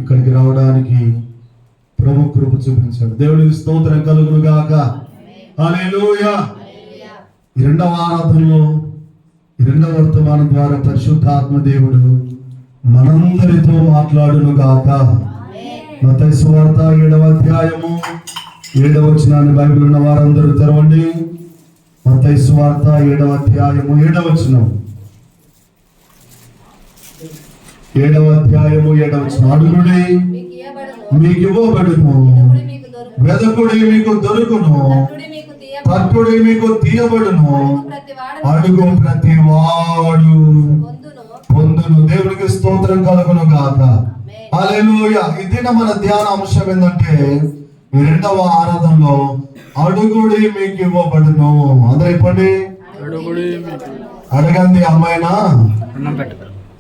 ఇక్కడికి రావడానికి ప్రభు కృప చూపించాడు. దేవుడికి స్తోత్రం కలుగును గాక. హల్లెలూయా. ఈ రెండవ ఆరాధనలో ఈ రెండవ వర్తమానం ద్వారా పరిశుద్ధాత్మ దేవుడు మనందరితో మాట్లాడును గాక. మత్తయి సువార్త 7వ అధ్యాయము 7వ వచనాన్ని బైబిల్ ఉన్న వారందరూ తెరవండి. మత్తయి సువార్త 7వ అధ్యాయము 7వ వచనం. 7వ అధ్యాయము 7వ వచనం. అడుగుడి మీకు ఇవ్వబడును, వెదకుడి మీకు దొరుకును, తట్టుడి మీకు తీయబడును, అడుగు ప్రతి వాడు పొందును. దేవునికి స్తోత్రం కలుగును గాక. హల్లెలూయా. ఇది మన ధ్యాన అంశం ఏంటంటే ఈ రెండవ ఆరాధనలో అడుగుడి మీకు ఇవ్వబడును. అందరూ చెప్పండి. అడగంది అమ్మాయినా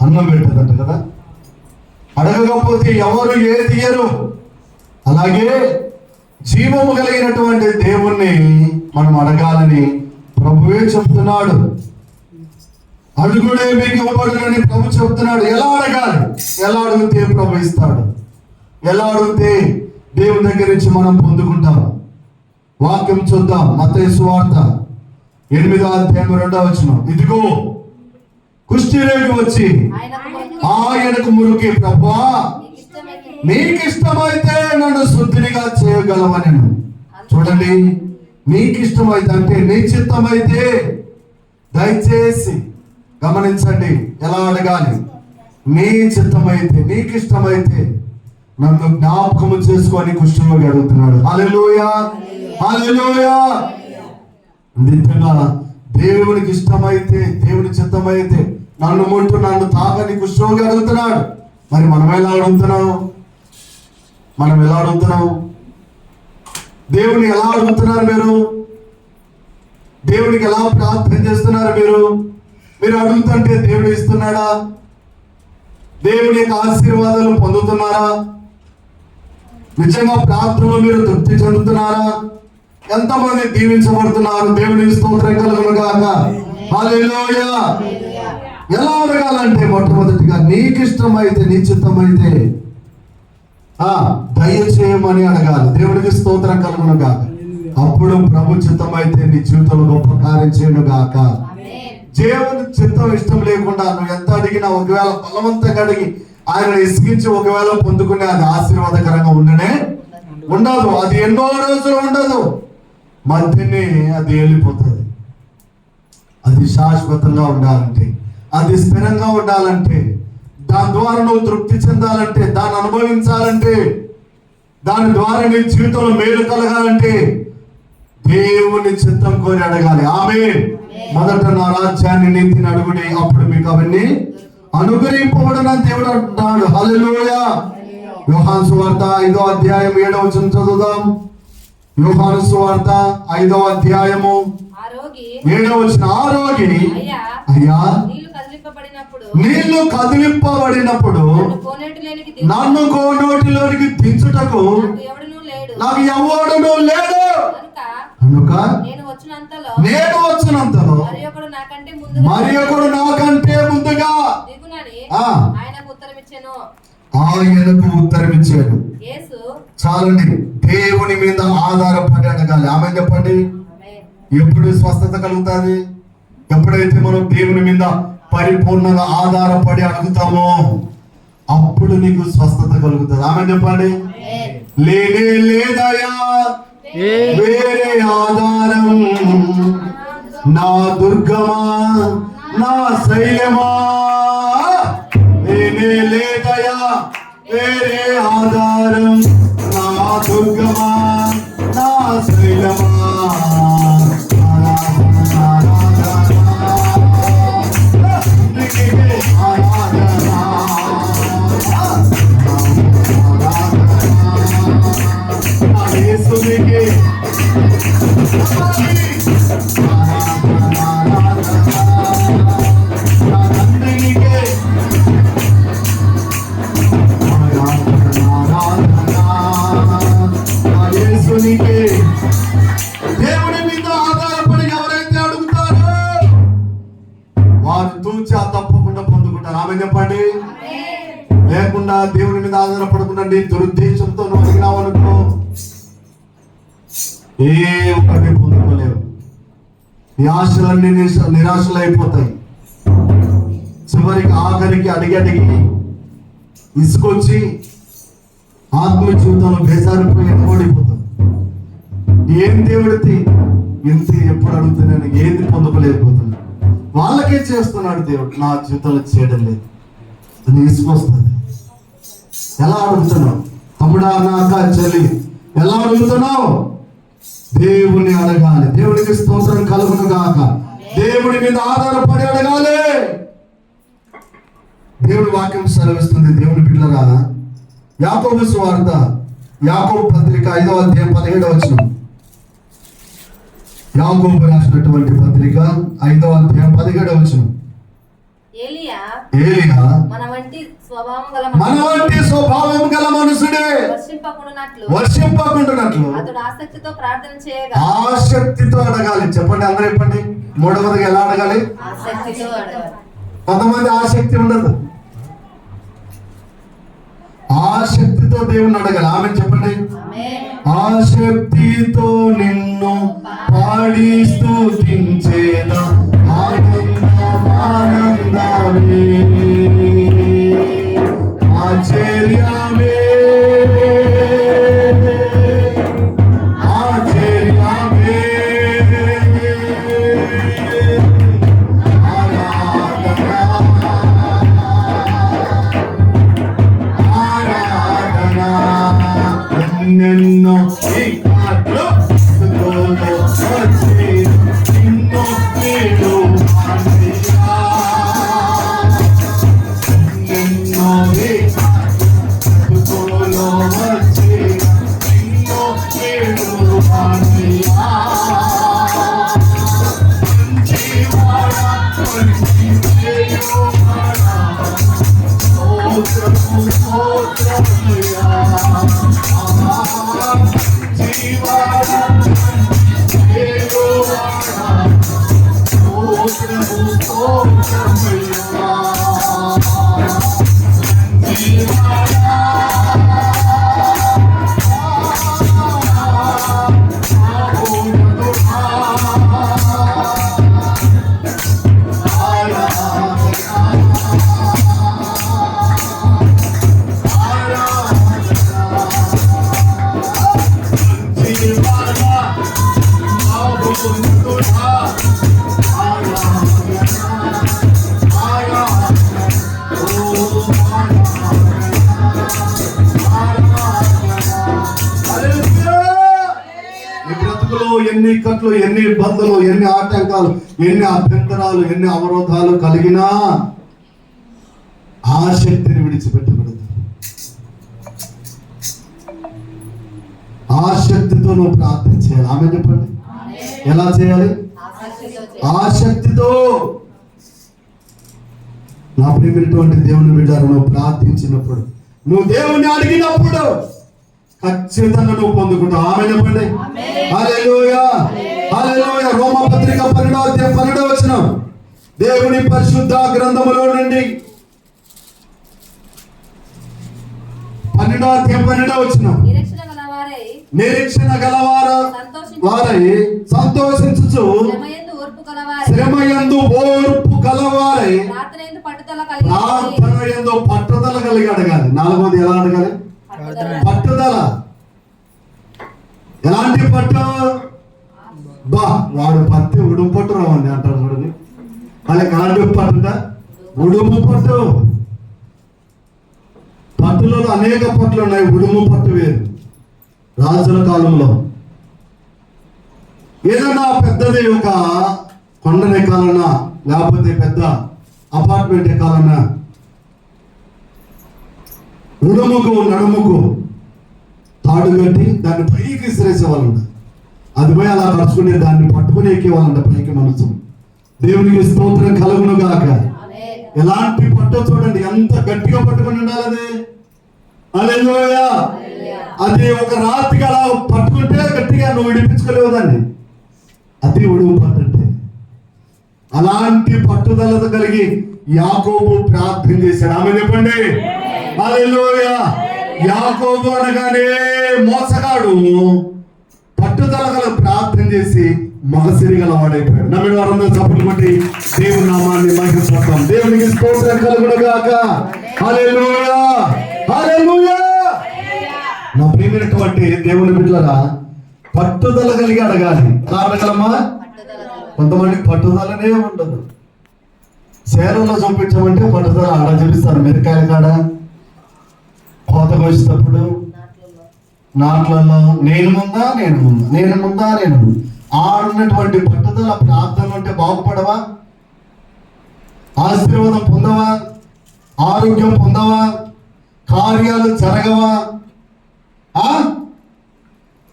అన్నం పెట్టదంట కదా. అడగకపోతే ఎవరు ఏది ఇయ్యరు. అలాగే జీవము కలిగినటువంటి దేవుణ్ణి మనం అడగాలని ప్రభువే చెప్తున్నాడు. అడుగుడే మీకు ఇవ్వబడునని ప్రభు చెప్తున్నాడు. ఎలా అడగాలి? ఎలా అడిగితే ప్రభు ఇస్తాడు? ఎలా అడిగితే దేవుని దగ్గర నుంచి మనం పొందుకుంటాం? వాక్యం చూద్దాం. మత్తయి సువార్త 8వ అధ్యాయం 2వ వచనం. ఇదిగో కుష్ఠరోగి వచ్చి ఆయనకు మురికి, ప్రభువా నీకు ఇష్టమైతే నన్ను శుద్ధినిగా చేయగలవని. చూడండి, నీకు ఇష్టమైతే అంటే నీ చిత్తమైతే, దయచేసి గమనించండి ఎలా అడగాలి. నీ చిత్తమైతే, నీకు ఇష్టమైతే నన్ను జ్ఞాపకము చేసుకొని కుష్ఠరోగి అడుగుతున్నాడు. హల్లెలూయా, హల్లెలూయా. నిజంగా దేవునికి ఇష్టమైతే, దేవుని చిత్తమైతే నన్ను ముట్టు, నన్ను తాకని కుష్ఠరోగి అడుగుతున్నాడు. మరి మనం ఎలా అడుగుతున్నాం? మనం ఎలా అడుగుతున్నాం? దేవుని ఎలా అడుగుతున్నారు మీరు? దేవునికి ఎలా ప్రార్థన చేస్తున్నారు మీరు? మీరు అడుగుతుంటే దేవుడు ఇస్తున్నాడా? దేవుని యొక్క ఆశీర్వాదాలు పొందుతున్నారా? నిజంగా ప్రార్థనలో మీరు తృప్తి చెందుతున్నారా? ఎంతమంది దీవించబడుతున్నారు? దేవుని స్తోత్రం కలుగును గాక. హల్లెలూయా. ఎలా అడగాలంటే మొట్టమొదటిగా నీకు ఇష్టమైతే, నీ చిత్తమైతే దయచేయమని అడగాలి. దేవుడికి స్తోత్రం కలుగును గాక. అప్పుడు ప్రభు చిత్తమైతే నీ జీవితంలో గొప్ప కార్యం చేయను గాక. దేవుని చిత్తం ఇష్టం లేకుండా నువ్వు ఎంత అడిగినా, ఒకవేళ బలవంతంగా అడిగి ఆయన ఇసిగించి ఒకవేళ పొందుకునే అది ఆశీర్వాదకరంగా ఉండదు. అది ఎన్నో రోజులు ఉండదు, మధ్యనే అది వెళ్ళిపోతుంది. అది శాశ్వతంగా ఉండాలంటే, అది స్థిరంగా ఉండాలంటే, దాని ద్వారా నువ్వు తృప్తి చెందాలంటే, దాన్ని అనుభవించాలంటే, దాని ద్వారా నీ జీవితంలో మేలు కలగాలంటే దేవుని చిత్తం కోరి అడగాలి. ఆమేన్. మొదట నా రాజ్యాన్ని, నీతిని అడుగుడి, అప్పుడు మీకు అవన్నీ అనుగ్రహింపబడునని దేవుడు అంటున్నాడు. హల్లెలూయా. యోహాను సువార్త 5వ అధ్యాయం 7వ వచనం చదువుదాం. యోహాను సువార్త 5వ అధ్యాయము 7వ వచనం. ఆ రోగి, అయ్యా నీళ్లు కదిలింపబడినప్పుడు నన్ను కోనేటిలోనికి దించుటకు నాకు ఎవడునూ లేడు కనుక నేను వచ్చినంతలో మరి ఒకడు నాకంటే ముందుగా ఆయనకు ఉత్తరం ఇచ్చాడు. చాలండి. దేవుని మీద ఆధారపడి అడగాలి. ఆమె చెప్పండి. ఎప్పుడు స్వస్థత కలుగుతుంది? ఎప్పుడైతే మనం దేవుని మీద పరిపూర్ణంగా ఆధారపడి అడుగుతామో అప్పుడు నీకు స్వస్థత కలుగుతుంది. ఆమె చెప్పండి. లేనే లేదయా వేరే ఆధారం, నా దుర్గమా, నా శైలమా. లేనే లేదయా వేరే ఆధారం, నా దుర్గమా, నా శైలమా. ఆధారపడకుండా నీ దురుద్దేశంతో నువ్వు అడిగినావు అనుకో, ఏ ఒక్కటి పొందుకోలేవు. నీ ఆశలన్నీ నిరాశలు అయిపోతాయి. చివరికి ఆఖరికి అడిగి ఇసుకొచ్చి ఆత్మ జీవితంలో బేసారిపోయి ఓడిపోతాం. ఏం దేవుడితే ఇంత ఎప్పుడు అడుగుతున్నాను, ఏది పొందుకోలేకపోతున్నా. వాళ్ళకే చేస్తున్నాడు దేవుడు, నా జీవితంలో చేయడం లేదు అని ఇసుకొస్తుంది. ఎలా అడుగుతున్నావు తమ్ముడా, నాక చెల్లి, ఎలా అడుగుతున్నావు? దేవుని అడగాలి. దేవునికి స్తోత్రం కలుగును గాక. దేవుని మీద ఆధారపడి అడగాలి. దేవుడి వాక్యం సెలవిస్తుంది. దేవుని బిడ్డలారా, యాకోబు సువార్త, యాకోబు పత్రిక 5వ అధ్యాయం 17వ వచనం. యాకోబు రాసినటువంటి పత్రిక 5వ అధ్యాయం 17వ వచనం. ఏలియా మన వంటి స్వభావం గల మనుషుడే వర్షింపకుండునట్లు అతడు ఆసక్తితో ప్రార్థన చేయగా. ఆసక్తితో అడగాలి. చెప్పండి, అందరూ చెప్పండి. మూడవదిగా ఎలా అడగాలి? ఆసక్తితో అడగాలి. కొంతమంది ఆసక్తి ఉండదు. ఆసక్తితో దేవుని అడగాలి. ఆమె చెప్పండి. ఆసక్తితో నిన్ను పాడి స్తుతించేదా ఆనందమే ఆశ్చర్యమే ఆశ్చర్యమే ఆరాధన ఎన్నెన్నో ఈ కాట్లో వచ్చి నిన్నో నీడు ఎన్నో ఈ కాట్లో వచ్చి నిన్నో నీడు ఎన్ని కట్లు, ఎన్ని ఇబ్బందులు, ఎన్ని ఆటంకాలు, ఎన్ని అభ్యంతరాలు, ఎన్ని అవరోధాలు కలిగినా ఆసక్తిని విడిచిపెట్టకూడదు. ఆసక్తితో నువ్వు ప్రార్థన చేయాలి. ఆమె చెప్పండి, ఎలా చేయాలి? ఆసక్తితో. నా ప్రియమైనటువంటి దేవుని బిడ్డలు, నువ్వు ప్రార్థించినప్పుడు, నువ్వు దేవుని అడిగినప్పుడు ఖచ్చితంగా నువ్వు పొందుకుంటావు. ఆమె చెప్పండి. హల్లెలూయా, హల్లెలూయా. రోమపత్రిక 12వ అధ్యాయం 12వ వచనం. దేవుని పరిశుద్ధ గ్రంథములో నుండి 12వ అధ్యాయం 12వ వచనం. నిరీక్షణ గలవారు వారై సంతోషించుచు శ్రమయందు ఓర్పు కలవారై ప్రార్థనయందు పట్టుదల కలిగి అడగాలి. నాలుగోది ఎలా అడగాలి? పట్టుదల. ఎలాంటి పట్టు? బా వాడు పత్తి ఉడుము పట్టు రావండి అంటారు చూడండి. వాళ్ళకి ఎలాంటి పట్టుట? ఉడుము పట్టు. పట్టులలో అనేక పట్లు ఉన్నాయి. ఉడుము పట్టు వేరు. రాజుల కాలంలో ఏదైనా పెద్దది ఒక కొండను ఎక్కాలన్నా, లేకపోతే పెద్ద అపార్ట్మెంట్ ఎక్కాలన్నా ఉడుముకు నడుముకు తాడు కట్టి దాన్ని పైకి విసిరేసేవాళ్ళంట. అది పోయి అలా కలుసుకునే దాన్ని పట్టుకుని ఎక్కేవాళ్ళంట పైకి. మనసు దేవునికి స్తోత్రం కలుగును గాక. ఎలాంటి పట్టు చూడండి, ఎంత గట్టిగా పట్టుకుని ఉండాలి అది. హల్లెలూయా. అది ఒక రాత్రికి అలా పట్టుకుంటే గట్టిగా నువ్వు విడిపించుకోలేవు దాన్ని. అది ఉడుము పట్టు అంటే. అలాంటి పట్టుదలతో కలిగి యాకోబు ప్రార్థన చేశాడు. ఆమె చెప్పండి. హల్లెలూయా. యాకోబు అనగానే మోసగాడు పట్టుదల గల ప్రార్థన చేసి మనసిరి గల వాడైపోయాడు. నమ్మిన వారందరూ చప్పట్లు కొట్టి దేవుని నామాన్ని మహిమపడతాం. దేవునికి స్తోత్రం కలుగును గాక. హల్లెలూయా, హల్లెలూయా. నా ప్రియమైనటువంటి దేవుని బిడ్డలారా, పట్టుదల కలిగి అడగాలి. ఎలా అడగలమ్మా? కొంతమందికి పట్టుదలనే ఉండదు. సేలలో చూపించమంటే పట్టుదల ఆడ చూపిస్తారు. మిరకాయల కాడ కోత కోసేటప్పుడు నాట్లలో నేను ముందా ఆడున్నటువంటి పట్టుదల ప్రార్థన ఉంటే బాగుపడవా? ఆశీర్వాదం పొందవా? ఆరోగ్యం పొందవా? కార్యాలు జరగవా?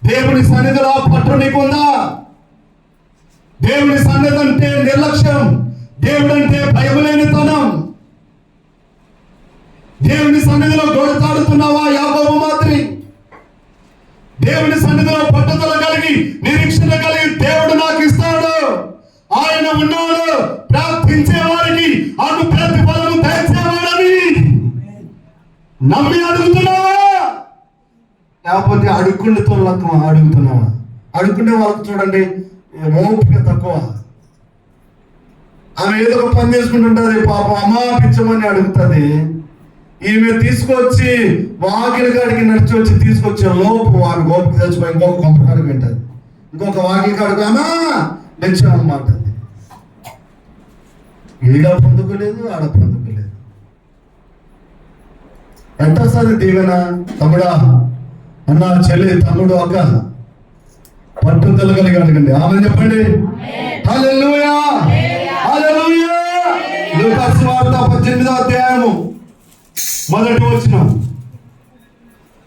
దేవుని సన్నిధిలో పట్టు నీకుందా? దేవుని సన్నిధి అంటే నిర్లక్ష్యం, దేవుడు అంటే భయములేనితనం. దేవుని సన్నిధిలో గొడతాడుతున్నావా? యాకోబు మాదిరి దేవుని సన్నిధిలో పట్టుదల కలిగి నిరీక్షణ కలిగి దేవుడు నాకు ఇస్తాడు, ఆయన ఉన్నాడు, ప్రార్థించే వారికి అను ప్రతిఫలము దయచేవాడని నమ్మి అడుగుతున్నావా? లేకపోతే అడుక్కుండితో అడుగుతున్నావా? అడుక్కునే వాళ్ళకి చూడండి ఓపిక తక్కువ. ఆమె ఏదో ఒక పని చేసుకుంటుంటది, పాప అమ్మా పిచ్చమని అడుగుతుంది. ఈమె తీసుకొచ్చి వాకిలి కాడికి నడిచి వచ్చి తీసుకొచ్చే లోపు ఆమె గోపిక తెచ్చిపోయి ఇంకొక కొంప కాడికి వింటది, ఇంకొక వాకిలి కాడికి అమ్మా తెచ్చామన్నమాట. ఈడ పొందుకోలేదు, ఆడ పొందుకోలేదు. ఎంత వస్తుంది దీవెన? తమ్ముడా, అన్న, చెల్లి, తమ్ముడు, అక్క, పట్టుదల కలిగి అడగండి. ఆమె చెప్పండి. హల్లెలూయా, హల్లెలూయా. లూకా సువార్త 18వ అధ్యాయము మొదటి వచనం.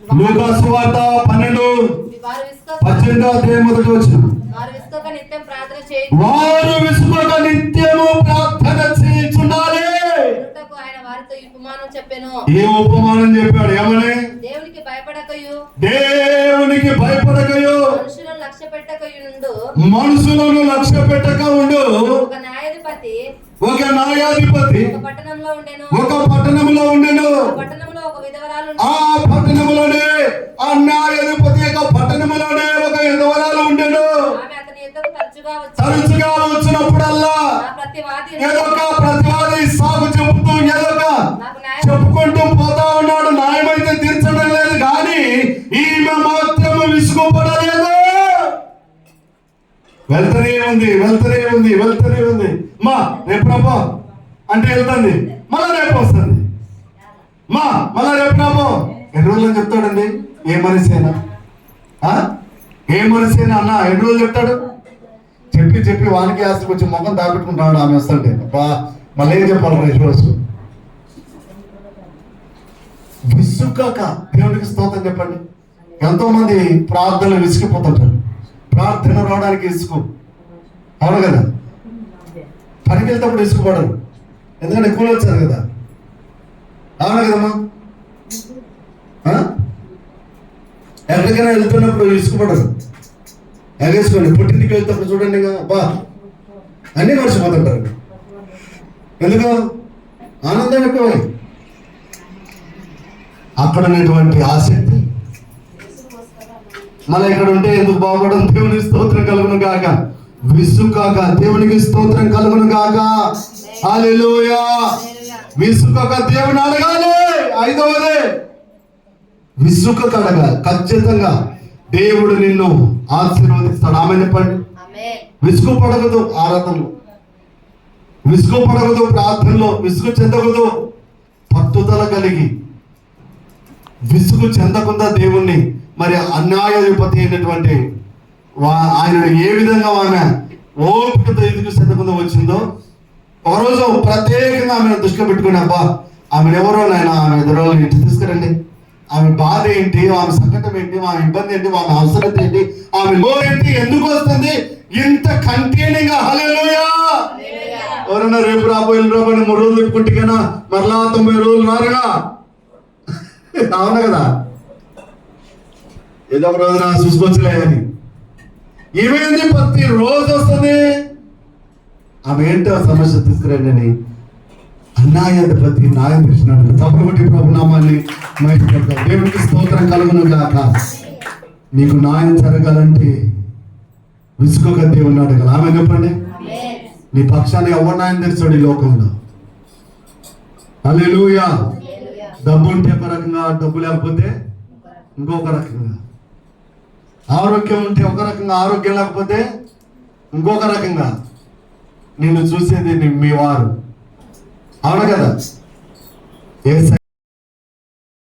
లూకా సువార్త 12:18వ అధ్యాయం మొదటి వచనం. వారు విసుకక నిత్యము ప్రార్థన చేయుచుండాలి. ఏ ఉపమానం చెప్పాడు? ఏమని? దేవునికి భయపడకయు, మనుషులను లక్ష్య పెట్టక ఉండు. ఒక న్యాయాధిపతి ఒక పట్టణంలో ఉండెను. ఆ పట్టణంలోనే ఆ న్యాయాధిపతి యొక్క పట్టణంలోనే ఒక విధవరాలు ఉండెను. తరచుగా వచ్చినప్పుడల్లా ఏదో ఒక ప్రతివాది సాగు చెబుతూ ఏదో ఒక చెప్పుకుంటూ పోతా ఉన్నాడు. న్యాయమైతే తీర్చడం లేదు, కానీ ఈమె మాత్రం విసుగుపడలేదు. వెళ్తూనే ఉంది. మా రేపు రాబో అంటే వెళ్తుంది, మళ్ళా రేపు వస్తుంది. మళ్ళా రేపు రాబో. ఎన్ని రోజులు చెప్తాడండి? ఏ మనిషి అయినా అన్న ఎన్ని రోజులు చెప్తాడు? చెప్పి వానికి ఆస్తికి వచ్చి ముఖం దాపెట్టుకుంటాడు. ఆమె వస్తుంటే మళ్ళీ ఏం చెప్పాలి? రోజు విసుగక దేవునికి స్తోత్రం చెప్పండి. ఎంతో మంది ప్రార్థనలు విసిగిపోతుంటారు. ప్రార్థన రావడానికి ఇసుకు, అవును కదా? పనికి వెళ్తేప్పుడు ఇసుకుపడరు, ఎందుకంటే ఎక్కువ వచ్చారు కదా, అవును కదమ్మా? ఎక్కడికైనా వెళ్తున్నప్పుడు ఇసుకుపడరు. ఎగేసుకోండి. పుట్టింటికి వెళ్తేప్పుడు చూడండి, బా అన్నీ మర్చిపోతుంటారు. ఎందుకు? ఆనందం ఎక్కువ. అక్కడ ఉన్నటువంటి ఆసక్తి మళ్ళీ ఇక్కడ ఉంటే ఎందుకు బాగుపడడం? దేవునికి స్తోత్రం కలుగును గాక. విసుకాక దేవునికి స్తోత్రం కలుగును గాక. హల్లెలూయా. విసుకాక దేవుని అడగాలి. 5వది విసుకాక అడగాలి. ఖచ్చితంగా దేవుడు నిన్ను ఆశీర్వదిస్తాడు. ఆమె చెప్పండి. విసుగు పడగదు ఆరాధనలో, విసుగు పడగదు ప్రార్థనలో, విసుగు చెందకూడదు. పట్టుదల కలిగి విసుగు చెందకుండా దేవుణ్ణి, మరి అన్యాయాధిపతి అయినటువంటి ఆయన ఏ విధంగా ఆమె ఓపికతో ఎదుగు చెందకుండా వచ్చిందో, ఒకరోజు ప్రత్యేకంగా ఆమెను దృష్టిలో పెట్టుకుని, అబ్బా ఆమెను ఎవరో నాయన ఆమె ఎదురు ఇంటి తీసుకురండి, ఆమె బాధ ఏంటి, ఆమె సంకటం ఏంటి, ఆమె ఇబ్బంది ఏంటి, ఆమె అవసరం ఏంటి, ఆమె లో ఏంటి, ఎందుకు వస్తుంది ఇంత కంటిన్యూగా? హల్లెలూయా. ఎవరైనా రేపు రాబోయే 3 రోజులు తిప్పుకుంటేనా మరలా 90 రోజులు రారుగా, అవును కదా? ఏదో ఒక రోజు నా చూసుకొచ్చలేదని ఏమైంది? ప్రతి రోజు వస్తుంది. ఆమె ఏంటో సమస్య తీసుకురండి అని అన్యాయాధిపతి న్యాయం చేసినాడు. తప్పటి ప్రభు నామాన్ని మహిమపడతాం. దేవునికి స్తోత్రం కలుగును గాక. నీకు న్యాయం జరగాలంటే విసుకొక దేవుని అడగాలి. ఆమె చెప్పండి. నీ పక్షాన్ని ఎవరు న్యాయం తెస్తాడు ఈ లోకంలో? హల్లెలూయా. డబ్బు ఉంటే ఒక రకంగా, డబ్బు లేకపోతే ఇంకొక రకంగా. ఆరోగ్యం ఉంటే ఒక రకంగా, ఆరోగ్యం లేకపోతే ఇంకొక రకంగా. నిన్ను చూసేది మీ వారు. అవును కదా?